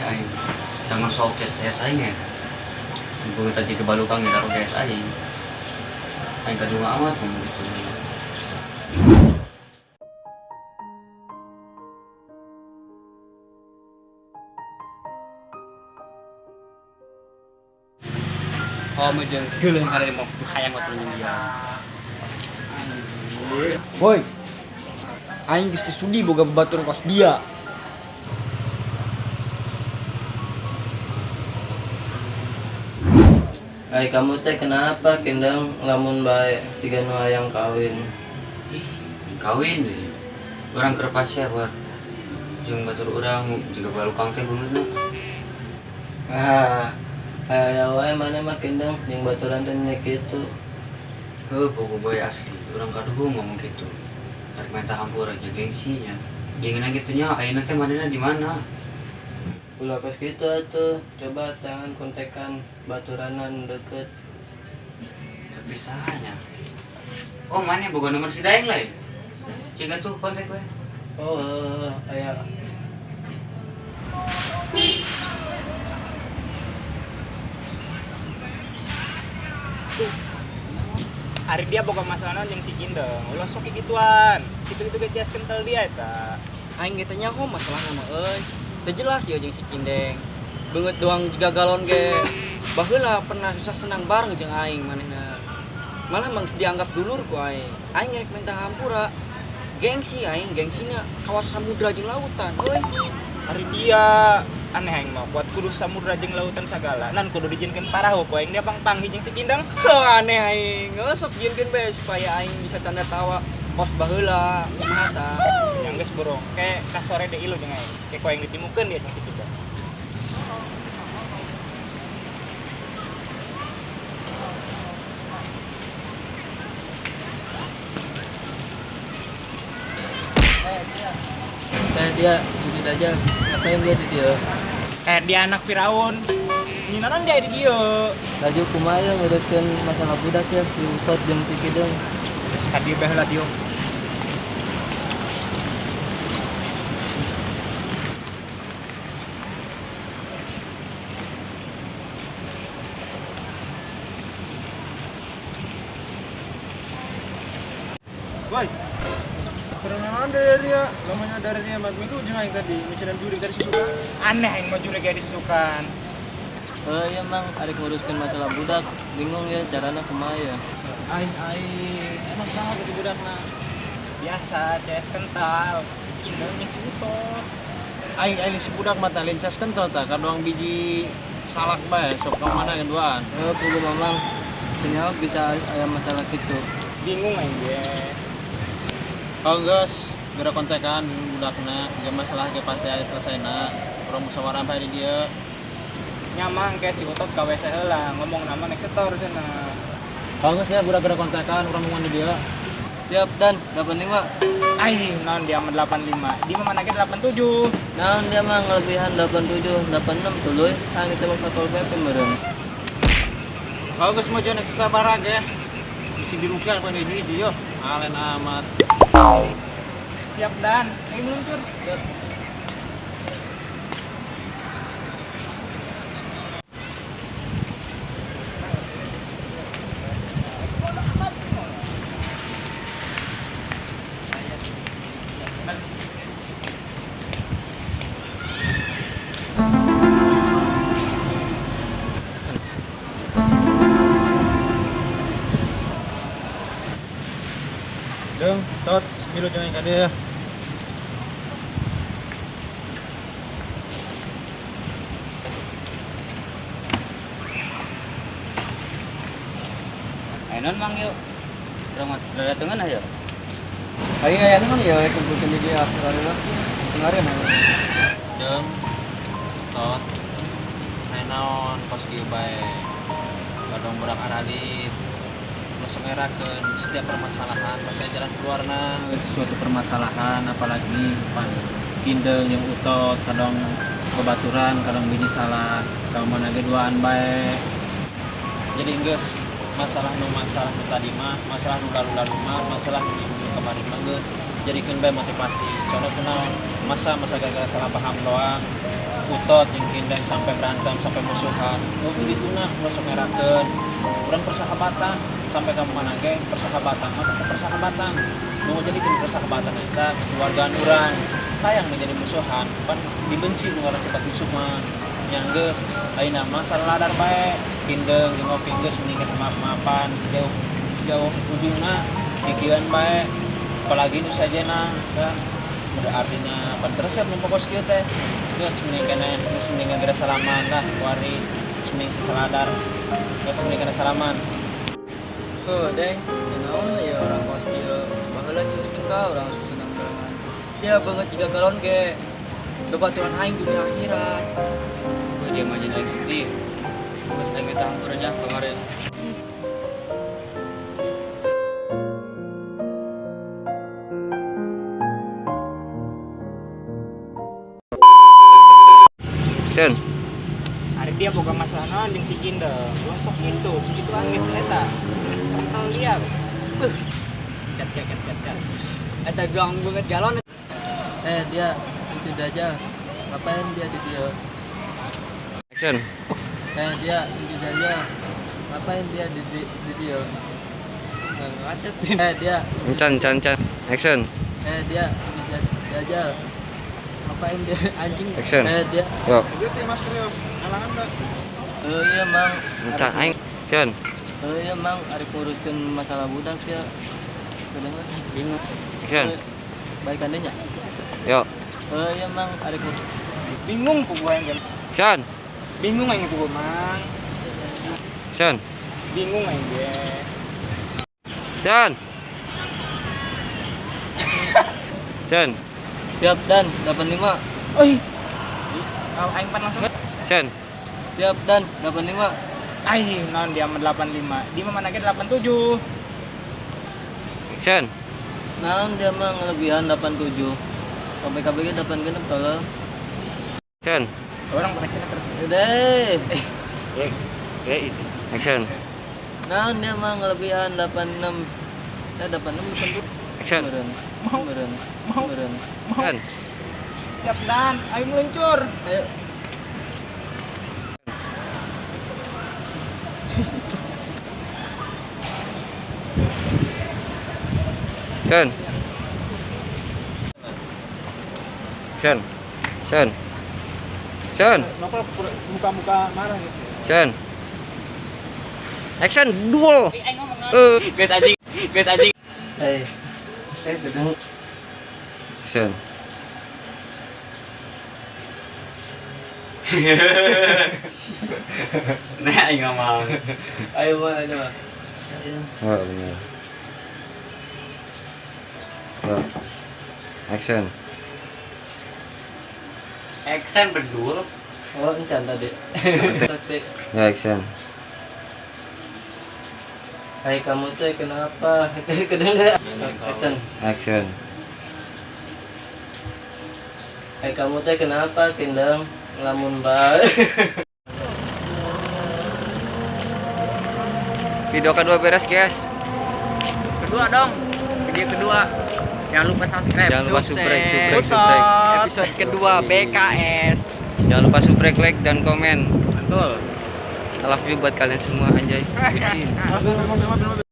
Aing jangan soket es aing ya. Ibu tadi ke balukang taruh es aing. Aing kadung amat gitu. Oh, mejen segala yang ada mau hayang motor dia. Boy, aing geus teu sudi boga babaturan kos dia. Ay kamu teh kenapa kendang lamun bae tiga nu hayang kawin? Ih, kawin deh. Orang keur pasar war. Jeung batur urang juga balukang teh beungeutna. Ah, aya wae mana mah kendang jeung baturan teh nya kitu. Bogo boy asli. Urang kaduhung ngomong gitu. Rek minta hampura aja gengsinya. Jangan gitu nya, ayeuna teh manehna di mana? Ulah pas kitu atuh, coba tangan kontekan baturanan deket. Tapi sahanya. Oh, mana boga nomor si Daeng lain? Cika tuh kontak gue. Oh, aya. Hari dia boga masalah yang si Kindeng, ulah sok gituan, gitu-gitu ge jas kental dia eta. Aing ge teh nyaho masalahna mah euy. Teu jelas ya jeung si Kindeng. Beungeut doang jiga galon ge. Baheula pernah susah senang bareng jeung aing manehna. Malah mang dianggap dulur ku aing. Aing rek minta hampura. Gengsi aing, gengsina kawas samudra jeung lautan euy. Hari dia aneh aing mah kuat kudu samudra jeung lautan sagala. Nan kudu dijieunkeun parahu ku aing dia pang-panghi jeung si Kindeng. Heuh aneh aing. Sok jieunkeun bae supaya aing bisa canda tawa pos baheula kumaha ta. Yang geus borong, ke ka sore deui lu jeung aing. Ke ku aing ditimukeun dia jeung si Kindeng. Dia ikut aja. Ngapain dia di dia? Dia anak Firaun. Ninanan dia di dieu. Laju kumaha ngeureutkeun masalah budak ya, si Usot jeung si Kideng. Geus ka dieu baheula dieu. Boy, pernah dari dia, lamanya dari dia mat minggu jeung aing tadi, mikiran juri tadi susukan. Aneh aing mah jure ge disusukan. Ya mang arek nguruskeun masalah budak, bingung ya carana kumaha ya. Aing emang saha gitu budakna. Biasa, CS kental. Si Kindeng jeung si Utot. Aing si budak mata lincas kental ta kadoang biji salak bae sok ka mana genduaan. Kudu mamang senyawa bisa aya masalah kitu. Bingung aing ge. Oh geus, geura kontekan budakna, ge masalah ge pasti aya selesaina. Urang musyawarah bae di dieu. Nyamang ke si Utot ka WC heula, ngomong nama nek setor cenah. Oh geus ya budak geura kontekan urang mungkin di dieu. Siap dan 85. Naon dia mah 85. Di mana ge 87. Naon dia mah ngelebihan 87, 86 tuluy. Hang kita mah Satpol PP meureun. Oh geus mah nek sabar ge. Bisi dirugian poe hiji yo. Alen amat. Siap dan, ayo meluncur. Deng, tot, milu jeung aing ka dieu. Non mang yuk. Urang datangan aja. Aing aya naon ya kumpulkeun di dieu aksesoris tengareun. Jeung tot naon kos kieu bae. Kadang budak aralit. Terus ngerakeun setiap permasalahan pasti ada jalan keluarna. Suatu permasalahan apalagi pan Kindeng yang Utot kadang babaturan kadang biji salah kamana ge duaan bae. Jadi geus masalah nu tadi mah masalah nu lalu mah masalah nu kemarin mah geus jadikan bae motivasi. Soalnya kenal masa gara-gara salah paham doang. Utot yang kindang sampai berantem sampai musuhan. Oh begitu nak langsung ngerakeun. Urang persahabatan sampai kamu mana ge persahabatan. Apa persahabatan? Mau jadikan persahabatan eta keluargaan urang. Tayang menjadi musuhan, pan dibenci nu ngaran cepat musuh mah. Nyanggeus ayeuna mah saladar bae. Kindeng jeung ngopi geus mendingan maaf-maafan jauh ujungna pikiran bae. Apalagi nu sajena ya. Udah artinya pan resep nu pokos kieu teh. Geus mendingan gara salaman lah kuari mending saladar. Geus mendingan salaman. Oh, deh, naon ya orang kos kieu. Baheula ceuskeun ka urang susunan barengan. Ya banget jika galon ge. Bebaturan aing dunia akhirat. Gue diam aja naik sedih. Gue sedang minta hampur aja kemarin. Sen. Hari dia boga masalah naon jeung si Kindeng. Gua sok kitu, kitu angin eta. Terkenal liar. Cat. Eta gang banget galon. Dia itu aja. Ngapain dia di dia? Action. Dia itu aja. Ngapain dia di dia? Ngacet. Dia. Can. Action. Dia itu aja. Ngapain dia anjing? Action. Dia. Yo. Dia teh masker ya. Alangan dah. Iya mang. Can aing. Action. Iya mang ari uruskeun masalah budak ya. Kedengar bingung. Action. Baikan dia nya. Yo. Iya mang ari Bingung ku gua yang Sean. bingung aing ku mang. Sean. Bingung aing ge. Sean. Sean. Siap dan 85. Oi. Aing pan langsung. Sean. Siap dan 85. Aing naon dia mah 85. Di mana ge 87. Sean. Naon dia mah ngelebihan 87. KBG 86 tolong. Sean. Orang koneksinya terus. Udah. Itu. Action. Naon dia mah ngelebihan 86. 86. Action. Meren. Mau. Siap dan, ayo meluncur. Ayo. Sean. Kenapa muka-muka marah gitu? Sean. Action duel. Aing ngomong naon? Geus anjing. Gedeng. Action. Nah, aing ngomong. Ayo mana coba. Oh, benar. Oh. Action. Action berdua. Oh, encan tadi. Ya, action. Hai kamu teh kenapa? Kedengar. Action. Hai kamu teh kenapa Kindang ngelamun bae? Video kedua beres, guys. Kedua dong. Video kedua. Jangan lupa subscribe. Jangan lupa subrek. Episode kedua BKS. Jangan lupa subrek, like dan komen. Betul. I love you buat kalian semua anjay. Bucin. Masuk mobil.